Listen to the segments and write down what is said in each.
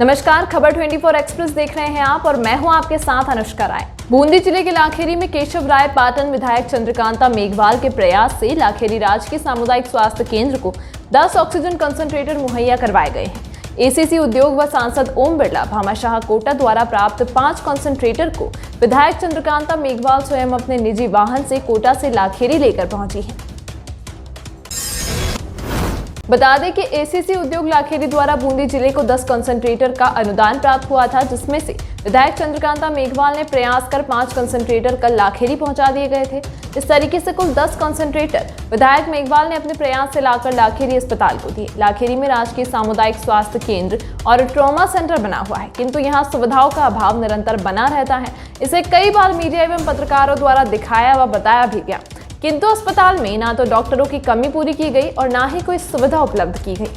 नमस्कार, खबर 24 एक्सप्रेस देख रहे हैं आप और मैं हूं आपके साथ अनुष्का राय। बूंदी जिले के लाखेरी में केशव राय पाटन विधायक चंद्रकांता मेघवाल के प्रयास से लाखेरी राजकीय सामुदायिक स्वास्थ्य केंद्र को 10 ऑक्सीजन कंसंट्रेटर मुहैया करवाए गए हैं। एसीसी उद्योग व सांसद ओम बिरला भामाशाह कोटा द्वारा प्राप्त 5 कंसंट्रेटर को विधायक चंद्रकांता मेघवाल स्वयं अपने निजी वाहन से कोटा से लाखेरी लेकर पहुंची है। बता दें कि एसीसी उद्योग लाखेरी द्वारा बूंदी जिले को 10 कंसंट्रेटर का अनुदान प्राप्त हुआ था, जिसमें से विधायक चंद्रकांता मेघवाल ने प्रयास कर 5 कंसंट्रेटर कल लाखेरी पहुंचा दिए गए थे। इस तरीके से कुल 10 कंसंट्रेटर विधायक मेघवाल ने अपने प्रयास से लाकर लाखेरी अस्पताल को दिए। लाखेरी में राजकीय सामुदायिक स्वास्थ्य केंद्र और ट्रॉमा सेंटर बना हुआ है, किंतु यहाँ सुविधाओं का अभाव निरंतर बना रहता है। इसे कई बार मीडिया एवं पत्रकारों द्वारा दिखाया व बताया भी गया, किंतु अस्पताल में ना तो डॉक्टरों की कमी पूरी की गई और ना ही कोई सुविधा उपलब्ध की गई।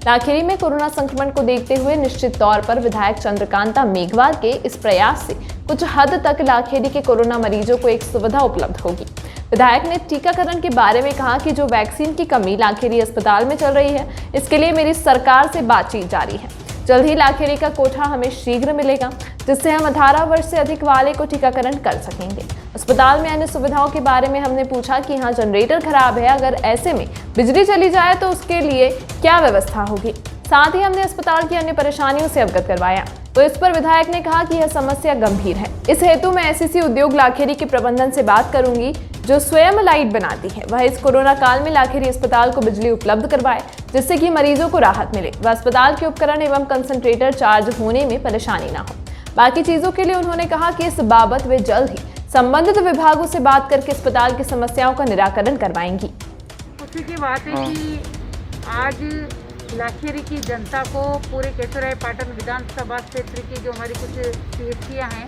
लाखेरी में कोरोना संक्रमण को देखते हुए निश्चित तौर पर विधायक चंद्रकांता मेघवाल के इस प्रयास से कुछ हद तक लाखेरी के कोरोना मरीजों को एक सुविधा उपलब्ध होगी। विधायक ने टीकाकरण के बारे में कहा कि जो वैक्सीन की कमी लाखेरी अस्पताल में चल रही है, इसके लिए मेरी सरकार से बातचीत जारी है। जल्द ही लाखेरी का कोठा हमें शीघ्र मिलेगा, जिससे हम 18 वर्ष से अधिक वाले को टीकाकरण कर सकेंगे। अस्पताल में अन्य सुविधाओं के बारे में हमने पूछा कि यहाँ जनरेटर खराब है, अगर ऐसे में बिजली चली जाए तो उसके लिए क्या व्यवस्था होगी। साथ ही हमने अस्पताल की अन्य परेशानियों से अवगत करवाया, तो इस पर विधायक ने कहा कि यह समस्या गंभीर है। इस हेतु मैं एसीसी उद्योग लाखेरी के प्रबंधन से बात करूंगी, जो स्वयं लाइट बनाती है। वह इस कोरोना काल में लाखेरी अस्पताल को बिजली उपलब्ध करवाए, जिससे कि मरीजों को राहत मिले व अस्पताल के उपकरण एवं कंसंट्रेटर चार्ज होने में परेशानी ना हो। बाकी चीजों के लिए उन्होंने कहा कि इस बाबत वे जल्द ही संबंधित विभागों से बात करके अस्पताल की समस्याओं का निराकरण करवाएंगी। खुशी की बात है कि आज लाखेरी की जनता को पूरे केशव राय पाटन विधानसभा क्षेत्र की जो हमारी कुछ सीएचसियाँ हैं,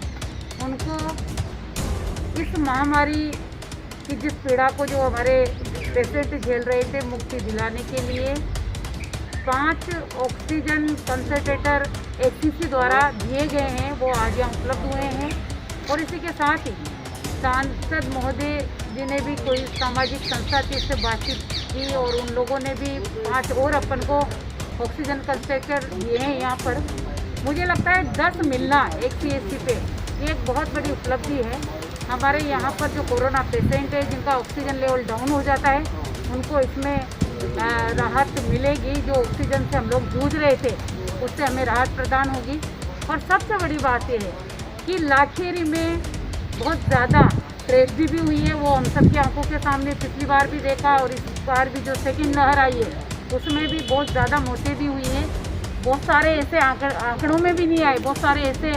उनको इस महामारी की जिस पीड़ा को जो हमारे पेशेंट झेल रहे थे, मुक्ति दिलाने के लिए 5 ऑक्सीजन कंसंट्रेटर एसीसी द्वारा दिए गए हैं, वो आज यहाँ उपलब्ध हुए हैं। और इसी के साथ ही सांसद महोदय जी ने भी कोई सामाजिक संस्था थी, इससे बातचीत की और उन लोगों ने भी 5 और अपन को ऑक्सीजन कंसंट्रेटर दिए हैं यहाँ पर। मुझे लगता है 10 मिलना एक सीएचसी पे ये एक बहुत बड़ी उपलब्धि है। हमारे यहाँ पर जो कोरोना पेशेंट है, जिनका ऑक्सीजन लेवल डाउन हो जाता है, उनको इसमें राहत मिलेगी। जो ऑक्सीजन से हम लोग जूझ रहे थे, उससे हमें राहत प्रदान होगी। और सबसे बड़ी बात यह है कि लाखेरी में बहुत ज़्यादा ट्रेजेडी भी हुई है, वो हम सबकी आंखों के सामने पिछली बार भी देखा और इस बार भी जो सेकंड लहर आई है, उसमें भी बहुत ज़्यादा मौतें भी हुई हैं। बहुत सारे ऐसे आंकड़ों में भी नहीं आए, बहुत सारे ऐसे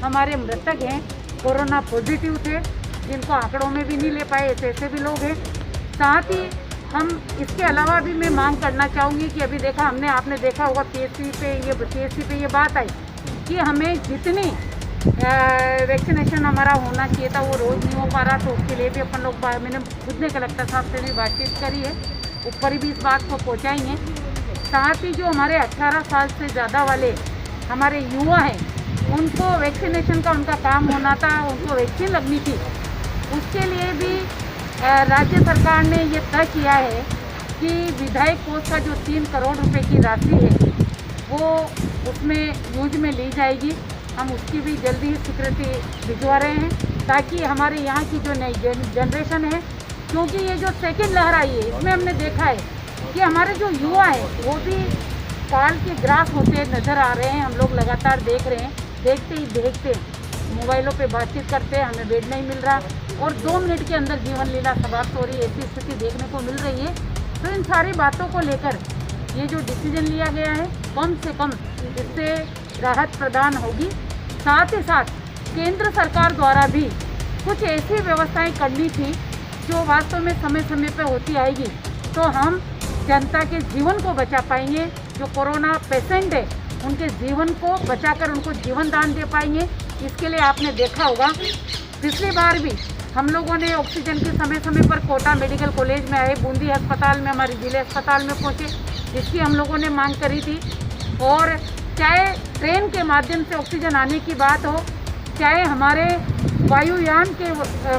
हमारे मृतक हैं कोरोना पॉजिटिव थे, जिनको आंकड़ों में भी नहीं ले पाए, ऐसे भी लोग हैं। साथ ही हम इसके अलावा भी मैं मांग करना चाहूँगी कि अभी देखा हमने, आपने देखा होगा पीएचसी पे ये बात आई कि हमें जितनी वैक्सीनेशन हमारा होना चाहिए था वो रोज़ नहीं हो पा रहा, तो उसके लिए भी अपन लोग, मैंने खुद ने कलेक्टर साहब से भी बातचीत करी है, ऊपर भी इस बात को पहुँचाएंगे। साथ ही जो हमारे 18 साल से ज़्यादा वाले हमारे युवा हैं, उनको वैक्सीनेशन का उनका काम होना था, उनको वैक्सीन लगनी थी, उसके लिए भी राज्य सरकार ने ये तय किया है कि विधायक कोष का जो 3 करोड़ रुपए की राशि है, वो उसमें यूज में ली जाएगी। हम उसकी भी जल्दी ही स्वीकृति भिजवा रहे हैं, ताकि हमारे यहाँ की जो नई जनरेशन है, क्योंकि ये जो सेकेंड लहर आई है, इसमें हमने देखा है कि हमारे जो युवा हैं वो भी काल के ग्रास होते नज़र आ रहे हैं। हम लोग लगातार देख रहे हैं, देखते ही देखते मोबाइलों पे बातचीत करते हैं, हमें बेड नहीं मिल रहा और 2 मिनट के अंदर जीवन लीला समाप्त हो रही है, ऐसी स्थिति देखने को मिल रही है। तो इन सारी बातों को लेकर ये जो डिसीजन लिया गया है, कम से कम इससे राहत प्रदान होगी। साथ ही साथ केंद्र सरकार द्वारा भी कुछ ऐसी व्यवस्थाएं करनी थी जो वास्तव में समय समय पर होती आएगी, तो हम जनता के जीवन को बचा पाएंगे। जो कोरोना पेशेंट है, उनके जीवन को बचाकर उनको जीवन दान दे पाएंगे। इसके लिए आपने देखा होगा पिछली बार भी हम लोगों ने ऑक्सीजन के समय समय पर कोटा मेडिकल कॉलेज में आए, बूंदी अस्पताल में, हमारे जिले अस्पताल में पहुँचे, जिसकी हम लोगों ने मांग करी थी। और चाहे ट्रेन के माध्यम से ऑक्सीजन आने की बात हो, चाहे हमारे वायुयान के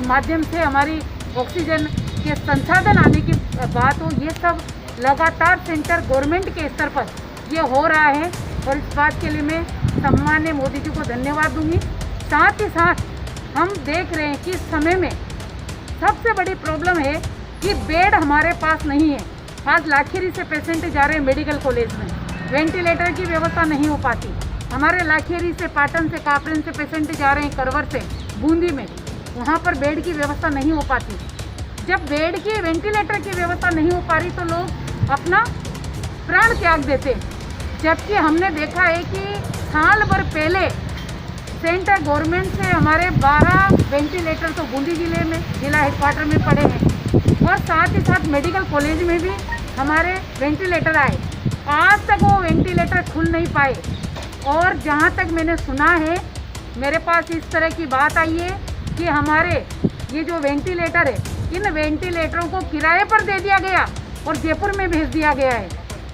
माध्यम से हमारी ऑक्सीजन के संसाधन आने की बात हो, ये सब लगातार सेंटर गवर्नमेंट के स्तर पर ये हो रहा है। और इस बात के लिए मैं सम्मान्य मोदी जी को धन्यवाद दूंगी। साथ ही साथ हम देख रहे हैं कि इस समय में सबसे बड़ी प्रॉब्लम है कि बेड हमारे पास नहीं है। आज लाखेरी से पेशेंट जा रहे हैं मेडिकल कॉलेज में, वेंटिलेटर की व्यवस्था नहीं हो पाती। हमारे लाखेरी से, पाटन से, कापरेन से पेशेंट जा रहे हैं करवर से बूंदी में, वहाँ पर बेड की व्यवस्था नहीं हो पाती। जब बेड की, वेंटिलेटर की व्यवस्था नहीं हो पा रही तो लोग अपना प्राण त्याग देते। जबकि हमने देखा है कि साल भर पहले सेंट्रल गवर्नमेंट से हमारे 12 वेंटिलेटर तो बूंदी जिले में, जिला हेडक्वार्टर में पड़े हैं, और साथ ही साथ मेडिकल कॉलेज में भी हमारे वेंटिलेटर आए। आज तक वो वेंटिलेटर खुल नहीं पाए। और जहाँ तक मैंने सुना है, मेरे पास इस तरह की बात आई है कि हमारे ये जो वेंटिलेटर है, इन वेंटिलेटरों को किराए पर दे दिया गया और जयपुर में भेज दिया गया है।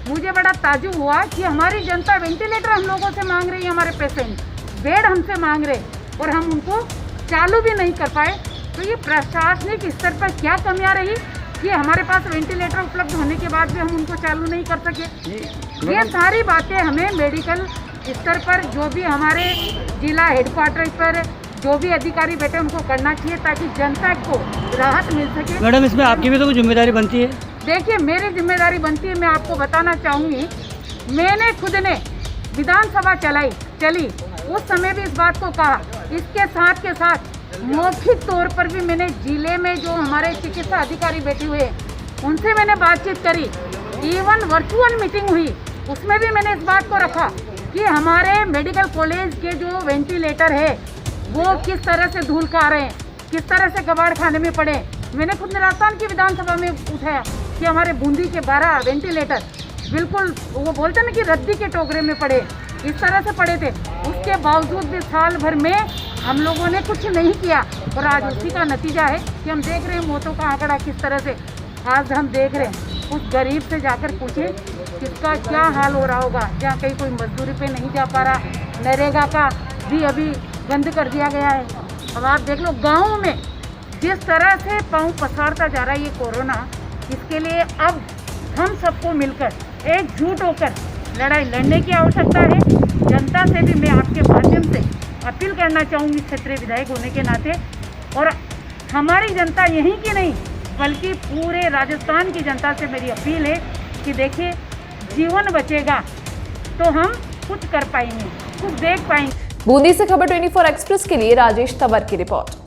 मुझे बड़ा ताज्जुब हुआ कि हमारी जनता वेंटिलेटर हम लोगों से मांग रही है, हमारे पेशेंट बेड हमसे मांग रहे, और हम उनको चालू भी नहीं कर पाए। तो ये प्रशासनिक स्तर पर क्या कमियां रही कि हमारे पास वेंटिलेटर उपलब्ध होने के बाद भी हम उनको चालू नहीं कर सके। ये सारी बातें हमें मेडिकल स्तर पर जो भी हमारे जिला हेडक्वार्टर पर जो भी अधिकारी बैठे उनको करना चाहिए, ताकि जनता को राहत मिल सके। मैडम, इसमें आपकी भी तो कुछ जिम्मेदारी बनती है। देखिए, मेरी जिम्मेदारी बनती है, मैं आपको बताना चाहूँगी, मैंने खुद ने विधानसभा चली, उस समय भी इस बात को कहा। इसके साथ के साथ मौखिक तौर पर भी मैंने जिले में जो हमारे चिकित्सा अधिकारी बैठे हुए हैं उनसे मैंने बातचीत करी। इवन वर्चुअल मीटिंग हुई, उसमें भी मैंने इस बात को रखा कि हमारे मेडिकल कॉलेज के जो वेंटिलेटर है वो किस तरह से धूल खा रहे हैं, किस तरह से कबाड़ खाने में पड़े। मैंने खुद राजस्थान की विधानसभा में उठाया कि हमारे बूंदी के 12 वेंटिलेटर बिल्कुल, वो बोलते ना कि रद्दी के टोकरे में पड़े, इस तरह से पड़े थे। उसके बावजूद भी साल भर में हम लोगों ने कुछ नहीं किया, और आज उसी का नतीजा है कि हम देख रहे हैं मौतों का आंकड़ा किस तरह से आज हम देख रहे हैं। उस गरीब से जाकर पूछे किसका क्या हाल हो रहा होगा, जहाँ कहीं कोई मजदूरी पे नहीं जा पा रहा। नरेगा का भी अभी बंद कर दिया गया है। अब आप देख लो गाँव में जिस तरह से पाँव पसारता जा रहा है ये कोरोना, इसके लिए अब हम सबको मिलकर एकजुट होकर लड़ाई लड़ने की आवश्यकता है। जनता से भी मैं आपके माध्यम से अपील करना चाहूँगी, क्षेत्रीय विधायक होने के नाते, और हमारी जनता यहीं की नहीं बल्कि पूरे राजस्थान की जनता से मेरी अपील है कि देखिए, जीवन बचेगा तो हम कुछ कर पाएंगे, कुछ देख पाएंगे। बूंदी से खबर 24 एक्सप्रेस के लिए राजेश तंवर की रिपोर्ट।